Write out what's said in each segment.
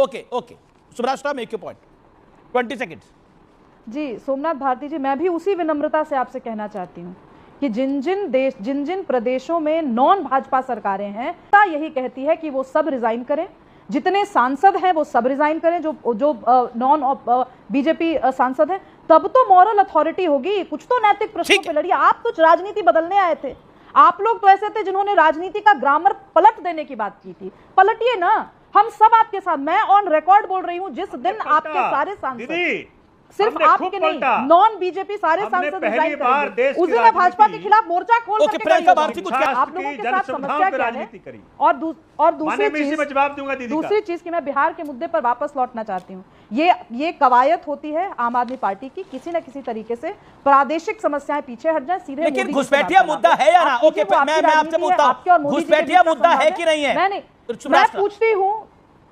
Okay okay Subrasta make your point 20 seconds. जी सोमनाथ भारती जी, मैं भी उसी विनम्रता से आपसे कहना चाहती हूँ कि जिन जिन प्रदेशों में नॉन भाजपा सरकारें हैं, यही कहती है कि वो सब रिजाइन करें, जितने सांसद हैं वो सब रिजाइन करें, जो नॉन बीजेपी सांसद हैं, तब तो मॉरल अथॉरिटी होगी, कुछ तो नैतिक प्रश्नों पे लड़िए। आप तो राजनीति बदलने आए थे, आप लोग तो ऐसे थे जिन्होंने राजनीति का ग्रामर पलट देने की बात की थी, पलटिए ना, हम सब आपके साथ। मैं ऑन रिकॉर्ड बोल रही हूँ, जिस दिन आपके सारे सांसद, सिर्फ आपके नहीं, नॉन बीजेपी सारे सांसद रिजाइन करेंगे, उस दिन भाजपा के खिलाफ मोर्चा खोल करके प्रियंका भारती कुछ आप लोगों के साथ समस्या क्या है। और दूसरी चीज की मैं बिहार के मुद्दे पर वापस लौटना चाहती हूँ। ये कवायद होती है आम आदमी पार्टी की, किसी न किसी तरीके से प्रादेशिक समस्याएं पीछे हट जाए, सीधे लेकिन घुसपैठिया मुद्दा है या ना? ओके मैं आपसे पूछता हूं, घुसपैठिया मुद्दा है कि नहीं है?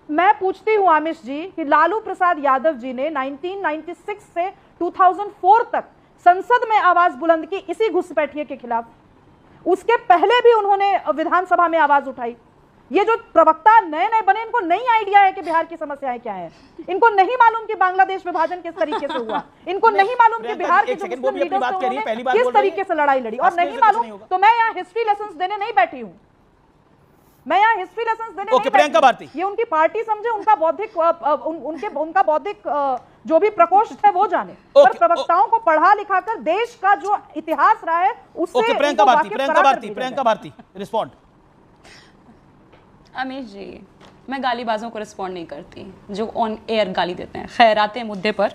मैं पूछती हूँ आमिश जी कि लालू प्रसाद यादव जी ने 1996 से 2004 तक संसद में आवाज बुलंद की इसी घुसपैठिए के खिलाफ। उसके पहले भी उन्होंने विधानसभा में आवाज उठाई। ये जो प्रवक्ता नए नए बने, इनको नहीं आइडिया है कि बिहार की समस्याएं क्या है, इनको नहीं मालूम कि बांग्लादेश विभाजन किस तरीके से हुआ, इनको नहीं मालूम कि बिहार के जो मुस्लिम लीडर्स थे उन्होंने किस तरीके से लड़ाई लड़ी, और नहीं मालूम तो मैं यहाँ हिस्ट्री लेसन देने नहीं बैठी हूँ, मैं यहाँ हिस्ट्री लेसन देने नहीं प्रियंका भारती, ये उनकी पार्टी समझे, उनका बौद्धिक उनका बौद्धिक जो भी प्रकोष्ठ है वो जाने, पर प्रवक्ताओं को पढ़ा लिखा कर देश का जो इतिहास रहा है उससे प्रियंका भारती रिस्पॉन्ड। अमीश जी, मैं गालीबाजों को रिस्पॉन्ड नहीं करती जो ऑन एयर गाली देते हैं। खैराते मुद्दे पर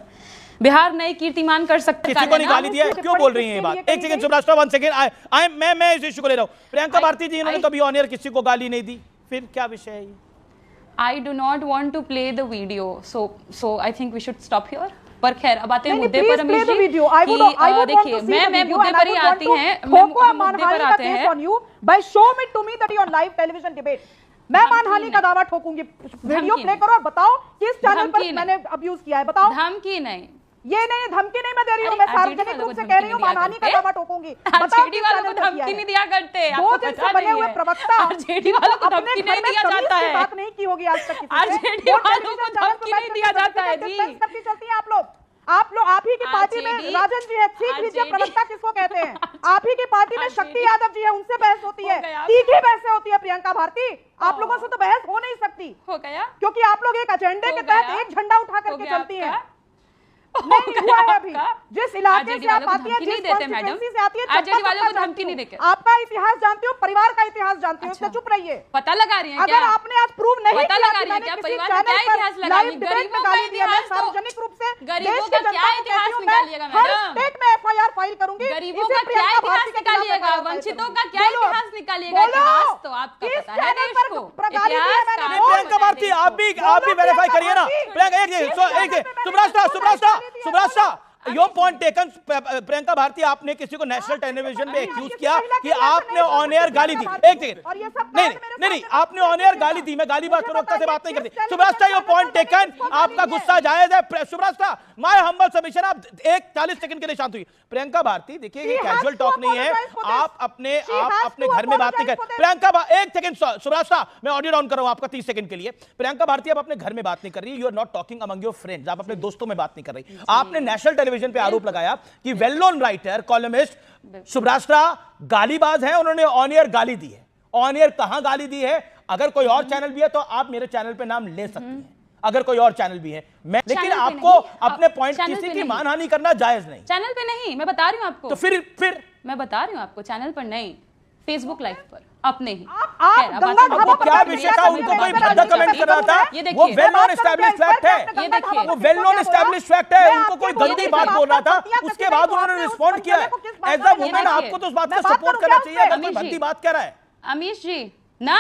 बिहार नए कीर्तिमान कर सकता है। किसी को नहीं गाली दिया है, क्यों बोल रही हैं ये बात? एक सेकंड सुब्रास्टा, 1 सेकंड, मैं इस इशू को ले रहा हूं। प्रियंका भारती जी इन्होंने कभी ऑन एयर किसी को गाली नहीं दी, फिर क्या विषय है ये? I do not want to play the video, so I think we should stop here. पर खैर अब आते हैं मुद्दे पर अमीश जी, देखिए मैं मुद्दे पर ही आती हैं, मुद्दे पर आते हैं। By show me to me that you are live television debate, मैं मानहानि का दावा ठोकूंगी। वीडियो प्ले करो और बताओ किस चैनल पर मैंने अब्यूज किया है, बताओ। धमकी नहीं, ये नहीं, धमकी नहीं मैं दे रही हूँ, मैं सार्वजनिक रूप से कह रही हूँ, मानहानि का दावा ठोकूंगी। बताओ किस चैनल पर धमकी नहीं दिया करते, दो दिन से बने हुए प्रवक्ता आरजेडी वालों को धमकी नहीं दिया जाता है, बात नहीं की होगी आज तक, आरजेडी वालों को धमकी नहीं दिया जाता है जी। सबकी चलती है आप ही की पार्टी में राजन जी है, सीख लीजिए प्रवक्ता किसको कहते हैं। आप ही की पार्टी में शक्ति यादव जी है, उनसे बहस होती है, तीखी बहसें होती है। प्रियंका भारती, आप लोगों से तो बहस हो नहीं सकती, हो गया, क्योंकि आप लोग एक एजेंडे के तहत एक झंडा उठा करके चलती हैं। नहीं हुआ है अभी, जिस इलाके से आप आती है, जिस कॉन्स्टिट्यूएंसी से आती है, आरजेडी वालों को धमकी नहीं देते। आपका इतिहास जानती हूँ, परिवार का इतिहास जानती हूँ, चुप रहिए। पता लगा रही है क्या? अगर आपने आज प्रूव नहीं पता लगा रही है क्या परिवार का क्या इतिहास लगा रही है? गरीबों का इतिहास, सार्वजनिक रूप से गरीबों का क्या इतिहास निकालिएगा मैडम? स्टेट में एफआईआर फाइल करूंगी। गरीबों का क्या इतिहास निकालिएगा? वंचितों का क्या इतिहास निकालिएगा? इतिहास तो आपका पता है देश को। प्रियंका भारती, आप भी वेरीफाई करिए ना। Subrasta your point taken. Priyanka Bharti, आपने किसी को नेशनल टेलीविजन में एक्यूज किया कि आपने ऑन एयर गाली दी। एक सेकंड, नहीं, आपने ऑन एयर गाली दी। मैं गाली बात प्रवक्ता से बात नहीं करती। सुब्रास्टा योर पॉइंट टेकन, आपका गुस्सा जायज है। सुब्रास्टा माय हम्बल सबमिशन, आप 40 सेकंड के लिए शांत हुई। प्रियंका भारती, देखिए ये कैजुअल टॉक नहीं है, आप अपने घर में बात नहीं कर। प्रियंका, एक सेकंड सुब्रास्टा, मैं ऑडियो डाउन कर रहा हूं आपका 30 सेकंड के लिए। प्रियंका भारती, आप अपने घर में बात नहीं कर रही, you are not talking among your friends, आप अपने दोस्तों में बात नहीं कर रही। आपने नेशनल टेलीविजन पे आरोप लगाया कि वेल नोन राइटर कॉलमिस्ट सुब्रास्टा गालीबाज है, उन्होंने ऑन एयर गाली दी है। ऑन एयर कहां गाली दी है? अगर कोई और चैनल भी है तो आप मेरे चैनल पे नाम ले सकते हैं, अगर कोई और चैनल भी है। लेकिन आपको अपने पॉइंट, किसी की मानहानि करना जायज नहीं। चैनल पे नहीं, मैं बता रही हूं आपको। तो फिर मैं बता रही हूं आपको, चैनल पर नहीं, फेसबुक लाइव पर अपने ही। क्या विषय था? उनको कोई भद्दा कमेंट कर रहा था, वो वेल नोन एस्टैब्लिश्ड फैक्ट है। ये देखिए, वो वेल नोन एस्टैब्लिश्ड फैक्ट है। उनको कोई गंदी बात बोल रहा था, उसके बाद उन्होंने रिस्पॉन्ड किया है। एज अ वुमेन आपको तो उस बात को सपोर्ट करना चाहिए अगर कोई भद्दी बात कह रहा है। अमीश जी ना,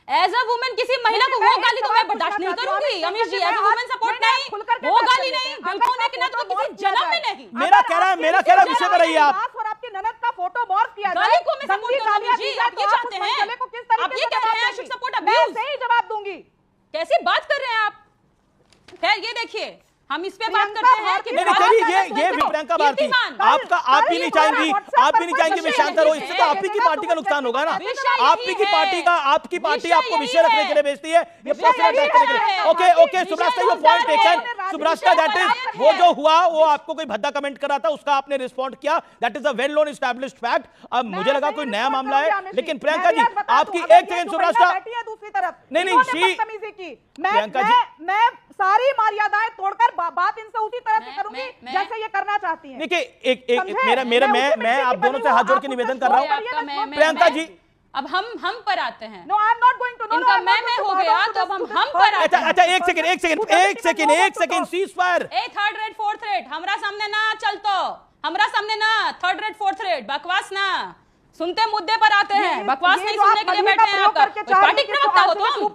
एज अ वुमेन किसी महिला को वो गाली तो मैं बर्दाश्त नहीं करूंगी। अमीश जी, एज अ वुमेन सपोर्ट नहीं, वो गाली नहीं, बिल्कुल नहीं, कि ना तो किसी जन्म में नहीं। मेरा कह रहा विषय पर रहिए आप। और आपकी ननद का फोटो मॉर्फ किया गाली को मैं सपोर्ट करूंगी जी, आप ये चाहते हैं? आप ये कह रहे हैं आई शुड सपोर्ट अब्यूज? सही जवाब दूंगी। कैसी बात कर रहे हैं आप? खैर ये देखिए, हम इस पे बात करते हैं कि नहीं चलिए ये प्रियंका भारती आपका आप भी नहीं चाहेंगी विषयांतर हो, इससे तो आप ही की पार्टी का नुकसान होगा ना। आपकी पार्टी आपको विषय रखने के लिए भेजती है, ये पर्सनल अटैक करने के लिए। Okay Subrasta, your point taken Subrasta, that is वो जो हुआ वो आपको कोई भद्दा कमेंट कर रहा था उसका आपने रिस्पॉन्ड किया, that is a well known established fact. अब मुझे लगा कोई नया मामला है, लेकिन प्रियंका जी आपकी एक सेकंड सुब्रास्ता, दूसरी तरफ नहीं प्रियंका जी मैं सारी मर्यादाएं तोड़कर बात इनसे उसी तरह से करूंगी जैसे ये करना चाहती हैं। देखिए एक मैं आप दोनों से हाथ जोड़ के निवेदन कर रहा हूं प्रियंका जी, अब हम पर आते हैं। No I am not going to, इनका मैं हो गया तो अब हम पर आते हैं। अच्छा एक सेकंड सीज फायर। ए थर्ड रेट फोर्थ रेट हमरा सामने ना चलतो, हमरा सामने ना थर्ड रेट फोर्थ रेट बकवास ना, सुनते मुद्दे पर आते हैं, बकवास नहीं सुनने के लिए बैठे हैं। आपका पार्टी प्रवक्ता हो तुम,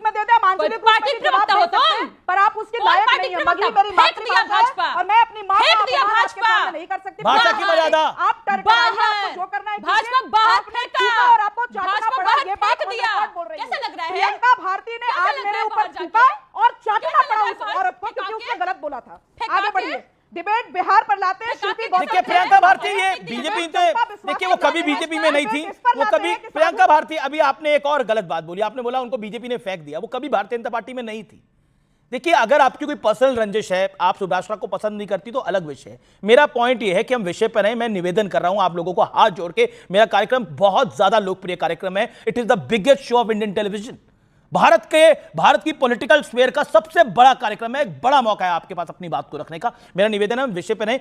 पार्टी प्रवक्ता हो तुम, पर आप उसके लायक नहीं हैं। मगही मेरी फेंक दिया भाजपा, और मैं अपनी मां फेंक दिया भाजपा, नहीं कर सकती भाषा की मर्यादा। आप बाहर जो करना है भाजपा बाहर फेंका और आपको चाटना पड़ा, ये बात फेंक दिया। कैसे लग रहा है प्रियंका भारती ने आज मेरे ऊपर थूका और चाटना पड़ा उस औरत को क्योंकि उसने गलत बोला था। आगे बढ़िए, डिबेट बिहार पर लाते हैं। देखिए प्रियंका भारती ये बीजेपी से, देखिए वो कभी बीजेपी में नहीं थी, वो कभी प्रियंका भारती, अभी आपने एक और गलत बात बोली, आपने बोला उनको बीजेपी ने फेंक दिया, वो कभी भारतीय जनता पार्टी में नहीं थी। देखिए अगर आपकी कोई पर्सनल रंजिश है, आप सुब्रास्ता को पसंद नहीं करती तो अलग विषय है, मेरा पॉइंट ये है कि हम विषय पर हैं। मैं निवेदन कर रहा हूं आप लोगों को हाथ जोड़ के, मेरा कार्यक्रम बहुत ज्यादा लोकप्रिय कार्यक्रम है, it is the biggest show off Indian television, Bharat की पॉलिटिकल स्फीयर का सबसे बड़ा कार्यक्रम है, एक बड़ा मौका है आपके पास अपनी बात को रखने का। मेरा निवेदन है विषय पर है।